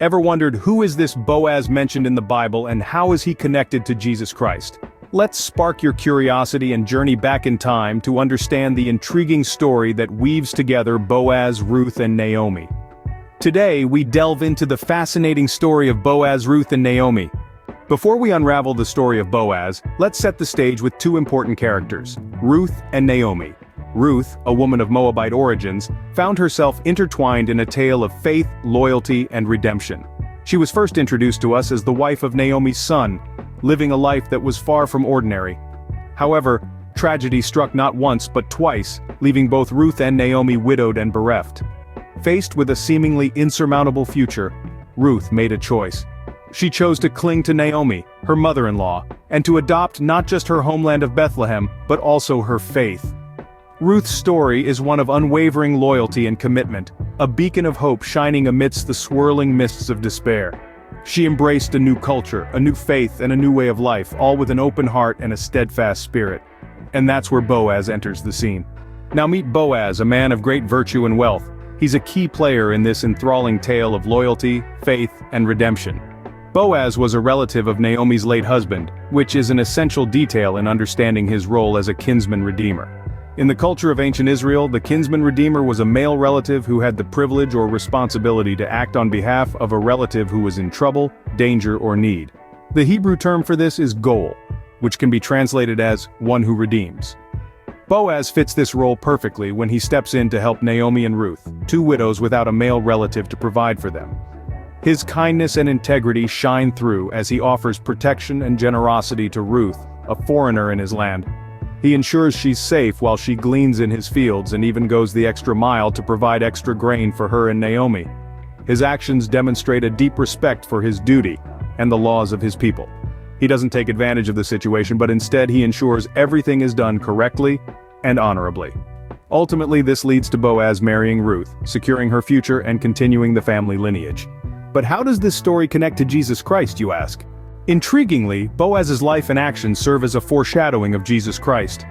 Ever wondered who is this Boaz mentioned in the Bible and how is he connected to Jesus Christ? Let's spark your curiosity and journey back in time to understand the intriguing story that weaves together Boaz, Ruth and Naomi. Today we delve into the fascinating story of Boaz, Ruth and Naomi. Before we unravel the story of Boaz, let's set the stage with two important characters, Ruth and Naomi. Ruth, a woman of Moabite origins, found herself intertwined in a tale of faith, loyalty, and redemption. She was first introduced to us as the wife of Naomi's son, living a life that was far from ordinary. However, tragedy struck not once but twice, leaving both Ruth and Naomi widowed and bereft. Faced with a seemingly insurmountable future, Ruth made a choice. She chose to cling to Naomi, her mother-in-law, and to adopt not just her homeland of Bethlehem, but also her faith. Ruth's story is one of unwavering loyalty and commitment, a beacon of hope shining amidst the swirling mists of despair. She embraced a new culture, a new faith, and a new way of life, all with an open heart and a steadfast spirit. And that's where Boaz enters the scene. Now meet Boaz, a man of great virtue and wealth. He's a key player in this enthralling tale of loyalty, faith, and redemption. Boaz was a relative of Naomi's late husband, which is an essential detail in understanding his role as a kinsman redeemer. In the culture of ancient Israel, the kinsman redeemer was a male relative who had the privilege or responsibility to act on behalf of a relative who was in trouble, danger, or need. The Hebrew term for this is goel, which can be translated as one who redeems. Boaz fits this role perfectly when he steps in to help Naomi and Ruth, two widows without a male relative to provide for them. His kindness and integrity shine through as he offers protection and generosity to Ruth, a foreigner in his land. He ensures she's safe while she gleans in his fields and even goes the extra mile to provide extra grain for her and Naomi. His actions demonstrate a deep respect for his duty and the laws of his people. He doesn't take advantage of the situation, but instead he ensures everything is done correctly and honorably. Ultimately, this leads to Boaz marrying Ruth, securing her future and continuing the family lineage. But how does this story connect to Jesus Christ, you ask? Intriguingly, Boaz's life and actions serve as a foreshadowing of Jesus Christ.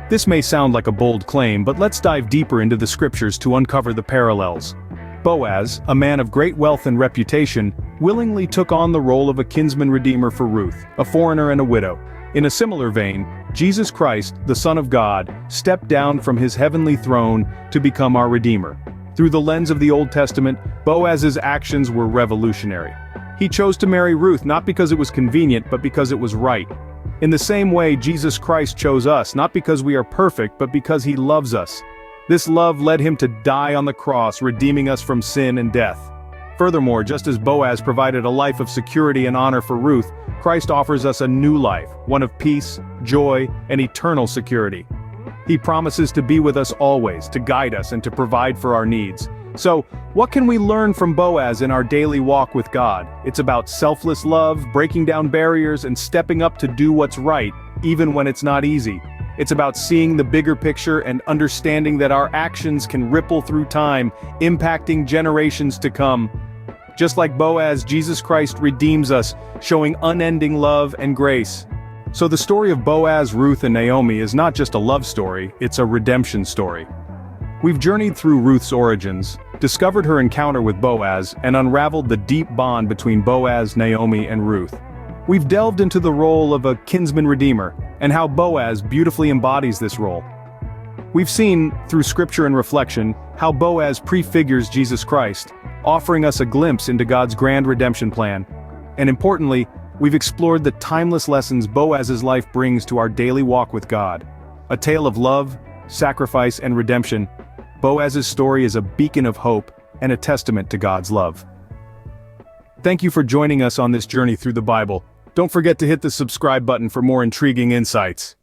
This may sound like a bold claim, but let's dive deeper into the scriptures to uncover the parallels. Boaz, a man of great wealth and reputation, willingly took on the role of a kinsman redeemer for Ruth, a foreigner and a widow. In a similar vein, Jesus Christ, the Son of God, stepped down from his heavenly throne to become our Redeemer. Through the lens of the Old Testament, Boaz's actions were revolutionary. He chose to marry Ruth not because it was convenient, but because it was right. In the same way, Jesus Christ chose us, not because we are perfect, but because he loves us. This love led him to die on the cross, redeeming us from sin and death. Furthermore, just as Boaz provided a life of security and honor for Ruth, Christ offers us a new life, one of peace, joy, and eternal security. He promises to be with us always, to guide us and to provide for our needs. So, what can we learn from Boaz in our daily walk with God? It's about selfless love, breaking down barriers, and stepping up to do what's right, even when it's not easy. It's about seeing the bigger picture and understanding that our actions can ripple through time, impacting generations to come. Just like Boaz, Jesus Christ redeems us, showing unending love and grace. So the story of Boaz, Ruth, and Naomi is not just a love story, it's a redemption story. We've journeyed through Ruth's origins, discovered her encounter with Boaz, and unraveled the deep bond between Boaz, Naomi, and Ruth. We've delved into the role of a kinsman redeemer, and how Boaz beautifully embodies this role. We've seen, through scripture and reflection, how Boaz prefigures Jesus Christ, offering us a glimpse into God's grand redemption plan. And importantly, we've explored the timeless lessons Boaz's life brings to our daily walk with God. A tale of love, sacrifice, and redemption, Boaz's story is a beacon of hope and a testament to God's love. Thank you for joining us on this journey through the Bible. Don't forget to hit the subscribe button for more intriguing insights.